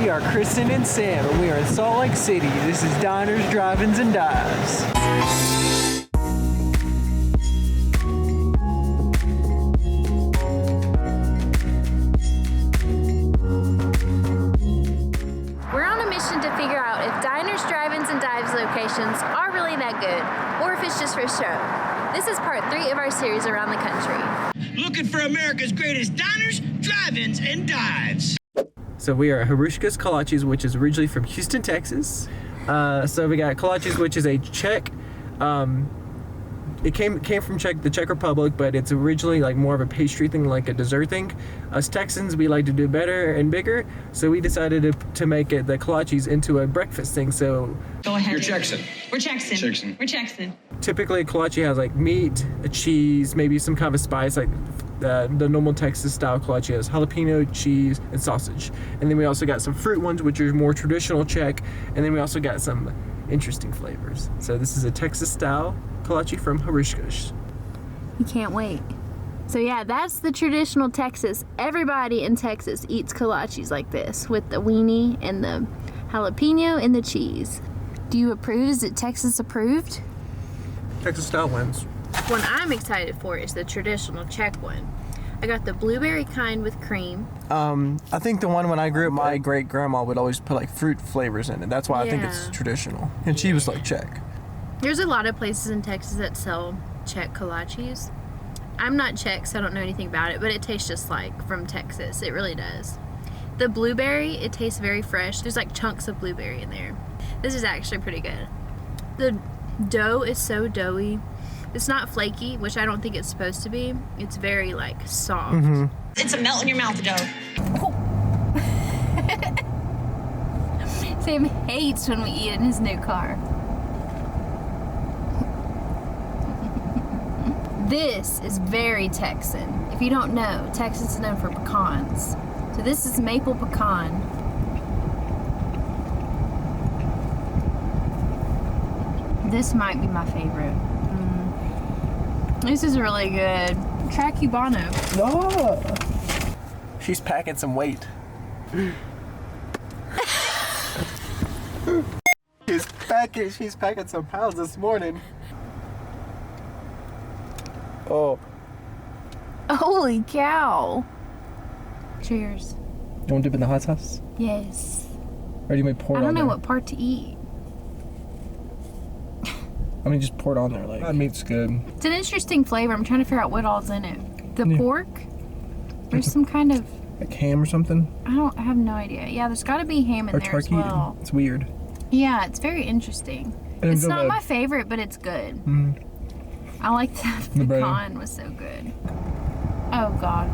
We are Kristen and Sam, and we are in Salt Lake City. This is Diners, Drive-Ins, and Dives. We're on a mission to figure out if Diners, Drive-Ins, and Dives locations are really that good, or if it's just for show. This is part 3 of our series around the country. Looking for America's greatest diners, drive-ins, and dives. So we are at Hruska's Kolaches, which is originally from Houston, Texas. So we got Kolaches, which is a Czech. It came from the Czech Republic, but it's originally like more of a pastry thing, like a dessert thing. Us Texans, we like to do better and bigger, so we decided to make it the Kolaches into a breakfast thing. So go ahead. You're Texan. We're Texan. We're Texan. Typically, a kolache has like meat, a cheese, maybe some kind of a spice, like the normal Texas style kolache has jalapeno, cheese, and sausage. And then we also got some fruit ones, which are more traditional Czech. And then we also got some interesting flavors. So this is a Texas style kolache from Hruska's. You can't wait. So yeah, that's the traditional Texas. Everybody in Texas eats kolaches like this with the weenie and the jalapeno and the cheese. Do you approve? Is it Texas approved? Texas style wins. One I'm excited for is the traditional Czech one. I got the blueberry kind with cream. I think the one when I grew up, my great grandma would always put like fruit flavors in it. That's why I think it's traditional. And she was like Czech. There's a lot of places in Texas that sell Czech kolaches. I'm not Czech, so I don't know anything about it, but it tastes just like from Texas. It really does. The blueberry, it tastes very fresh. There's like chunks of blueberry in there. This is actually pretty good. The dough is so doughy. It's not flaky, which I don't think it's supposed to be. It's very like soft. Mm-hmm. It's a melt in your mouth dough. Sam hates when we eat in his new car. This is very Texan. If you don't know, Texas is known for pecans. So this is maple pecan. This might be my favorite. This is really good. Try Cubano. Oh. She's packing some weight. She's packing some pounds this morning. Oh. Holy cow. Cheers. You want to dip in the hot sauce? Yes. Or do you want to pour it on I don't know there? what part to eat. I mean, just pour it on there. Like that meat's good. It's an interesting flavor. I'm trying to figure out what all's in it. The pork. There's some kind of like ham or something. I have no idea. Yeah, there's got to be ham in or there turkey. as well. It's weird. Yeah, it's very interesting. It's not my favorite, but it's good. Mm-hmm. I like the pecan was so good. Oh God.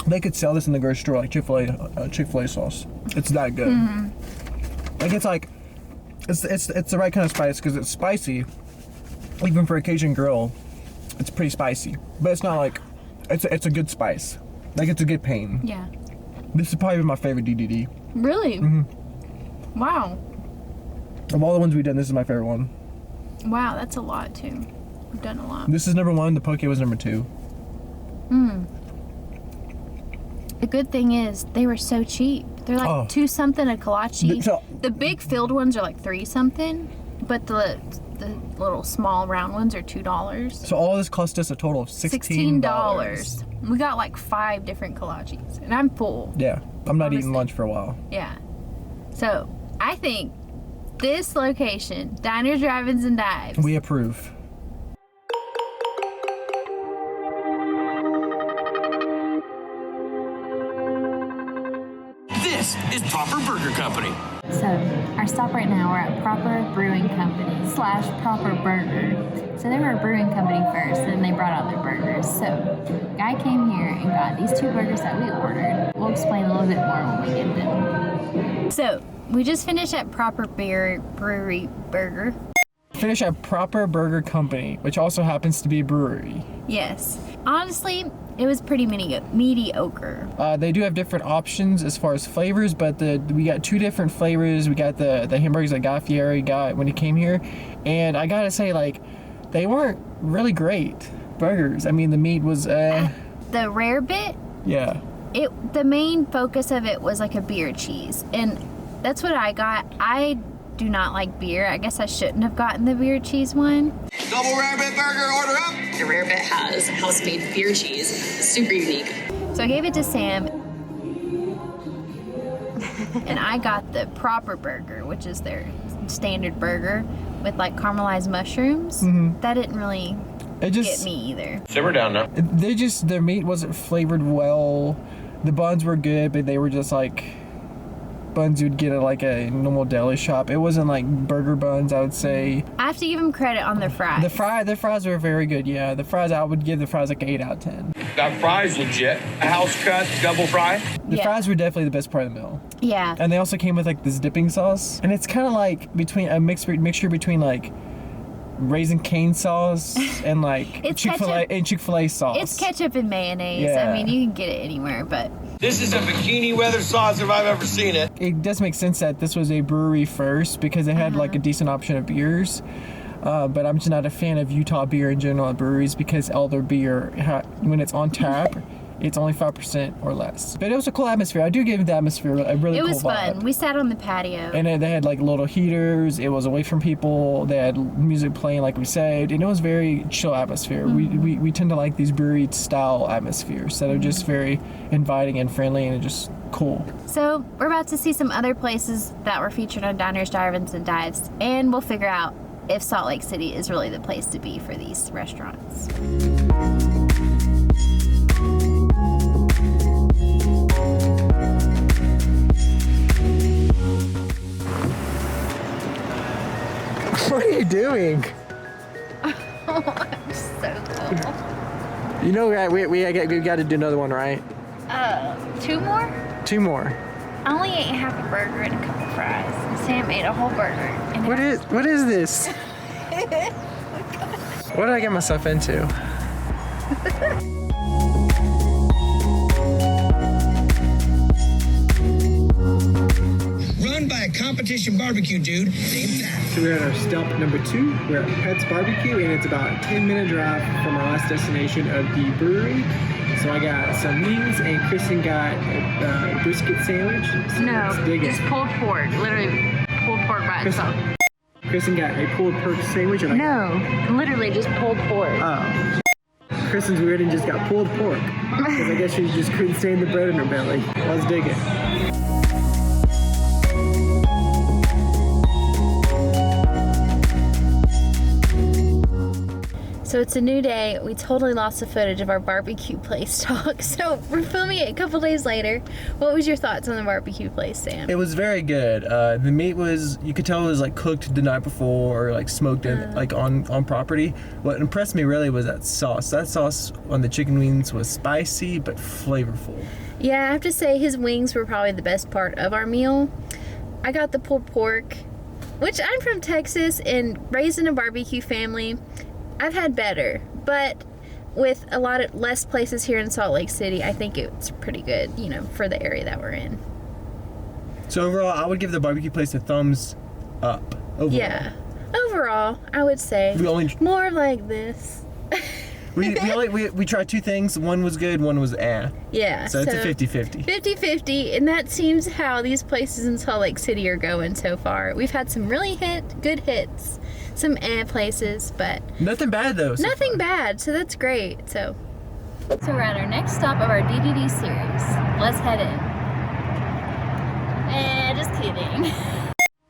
They could sell this in the grocery store like Chick-fil-A sauce. It's that good. Mm-hmm. Like it's the right kind of spice because it's spicy. Even for a Cajun grill, it's pretty spicy. But it's not like it's a good spice. Like it's a good pain. Yeah. This is probably my favorite DDD. Really? Mm-hmm. Wow. Of all the ones we've done, this is my favorite one. Wow, that's a lot too. We've done a lot. This is number 1. The poke was number 2. The good thing is they were so cheap. They're like $2 something a kolache. The big filled ones are like $3 something, but the little small round ones are $2. So all this cost us a total of $16. We got like 5 different kolaches, and I'm full. Yeah, I'm not eating lunch for a while. Yeah. So I think this location, Diners, Drive-Ins, and Dives. We approve. This is Proper Burger Company. So our stop right now, we're at Proper Brewing Company / Proper Burger. So they were a brewing company first, and then they brought out their burgers. So guy came here and got these 2 burgers that we ordered. We'll explain a little bit more when we get them. So we just finished at Proper Brewery Burger. Finish at Proper Burger Company, which also happens to be a brewery. Yes. Honestly, it was pretty mediocre. They do have different options as far as flavors, but we got 2 different flavors. We got the hamburgers that Guy Fieri got when he came here, and I gotta say, like, they weren't really great burgers. I mean, the meat was the rare bit, Yeah. the main focus of it was like a beer cheese, and that's what I got. I do not like beer. I guess I shouldn't have gotten the beer cheese one. Double rarebit burger, order up. The rare bit has house-made beer cheese. Super unique. So I gave it to Sam, and I got the proper burger, which is their standard burger with like caramelized mushrooms. That didn't really get me either. Simmer down now. Their meat wasn't flavored well. The buns were good, but they were just like buns you'd get at like a normal deli shop. It wasn't like burger buns, I would say. I have to give them credit on their fries. The fries were very good, yeah. The fries, I would give the fries like an 8 out of 10. That fries legit. A house cut double fry. The fries were definitely the best part of the meal. Yeah. And they also came with like this dipping sauce. And it's kind of like between a mixture between like Raisin Cane sauce and like Chick-fil-A sauce. It's ketchup and mayonnaise. Yeah. I mean, you can get it anywhere, but This is a bikini weather sauce if I've ever seen it. It does make sense that this was a brewery first because they had like a decent option of beers. But I'm just not a fan of Utah beer in general at breweries because all their beer, when it's on tap, it's only 5% or less. But it was a cool atmosphere. I do give the atmosphere a really cool vibe. it was fun. We sat on the patio. And they had like little heaters. It was away from people. They had music playing, like we said, and it was very chill atmosphere. We tend to like these brewery style atmospheres that are just very inviting and friendly and just cool. So we're about to see some other places that were featured on Diners, Drive-Ins, and Dives, and we'll figure out if Salt Lake City is really the place to be for these restaurants. What are you doing? I'm so cold. You know, we got to do another one, right? 2 more? 2 more. I only ate half a burger and a couple fries. And Sam ate a whole burger. And What is this? What did I get myself into? Run by a competition barbecue dude named Pat. So we're at our stop number 2. We're at Pet's Barbecue, and it's about a 10-minute drive from our last destination of the brewery. So I got some wings, and Kristen got a brisket sandwich. So let's dig it. pulled pork. Literally pulled pork by itself. Kristen got a pulled pork sandwich. Or like, No, literally just pulled pork. Oh. Kristen's weird and just got pulled pork. Because I guess she just couldn't stand the bread in her belly. Let's dig it. So it's a new day. We totally lost the footage of our barbecue place talk. So we're filming it a couple days later. What was your thoughts on the barbecue place, Sam? It was very good. The meat was, you could tell it was like cooked the night before or like smoked in, like on property. What impressed me really was that sauce. That sauce on the chicken wings was spicy but flavorful. Yeah, I have to say his wings were probably the best part of our meal. I got the pulled pork, which I'm from Texas and raised in a barbecue family. I've had better, but with a lot of less places here in Salt Lake City, I think it's pretty good, you know, for the area that we're in. So overall, I would give the barbecue place a thumbs up. Overall. Yeah. Overall, I would say more like this. we tried 2 things. One was good, one was Yeah. So it's a 50-50. 50-50, and that seems how these places in Salt Lake City are going so far. We've had some really good hits, some places, but nothing bad though. Nothing bad, so that's great. So we're at our next stop of our DVD series. Let's head in. Just kidding.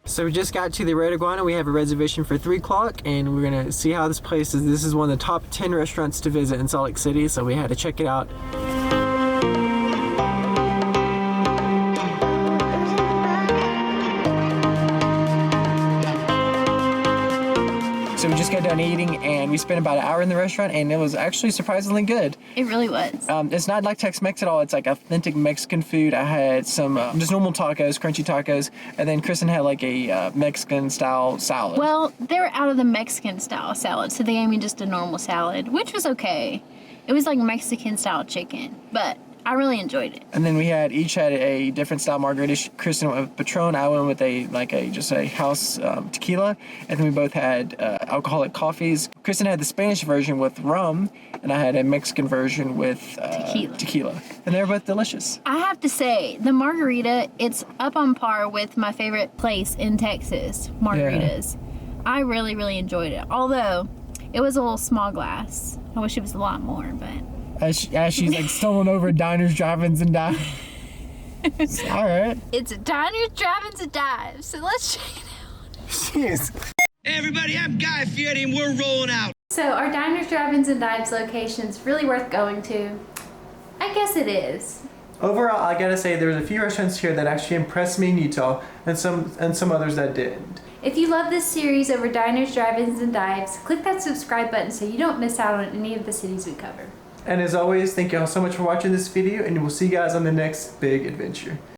So we just got to the Red Iguana. We have a reservation for 3 o'clock, and we're gonna see how this place is. This is one of the top 10 restaurants to visit in Salt Lake City, so we had to check it out. So we just got done eating, and we spent about an hour in the restaurant, and it was actually surprisingly good. It really was. It's not like Tex-Mex at all. It's like authentic Mexican food. I had some just normal tacos, crunchy tacos, and then Kristen had like a Mexican-style salad. Well, they were out of the Mexican-style salad, so they gave me just a normal salad, which was okay. It was like Mexican-style chicken, but I really enjoyed it. And then we each had a different style margarita. Kristen went with Patron. I went with just a house tequila. And then we both had alcoholic coffees. Kristen had the Spanish version with rum, and I had a Mexican version with tequila. And they were both delicious. I have to say, the margarita, it's up on par with my favorite place in Texas, margaritas. Yeah. I really, really enjoyed it. Although, it was a little small glass. I wish it was a lot more, but... As she's like stolen over diners, drive-ins, and dives. All right. It's a diners, drive-ins, and dives. So let's check it out. Jeez. Hey everybody, I'm Guy Fieri and we're rolling out. So our diners, drive-ins, and dives location's really worth going to. I guess it is. Overall, I gotta say there's a few restaurants here that actually impressed me in Utah, and some others that didn't. If you love this series over diners, drive-ins, and dives, click that subscribe button so you don't miss out on any of the cities we cover. And as always, thank you all so much for watching this video, and we'll see you guys on the next big adventure.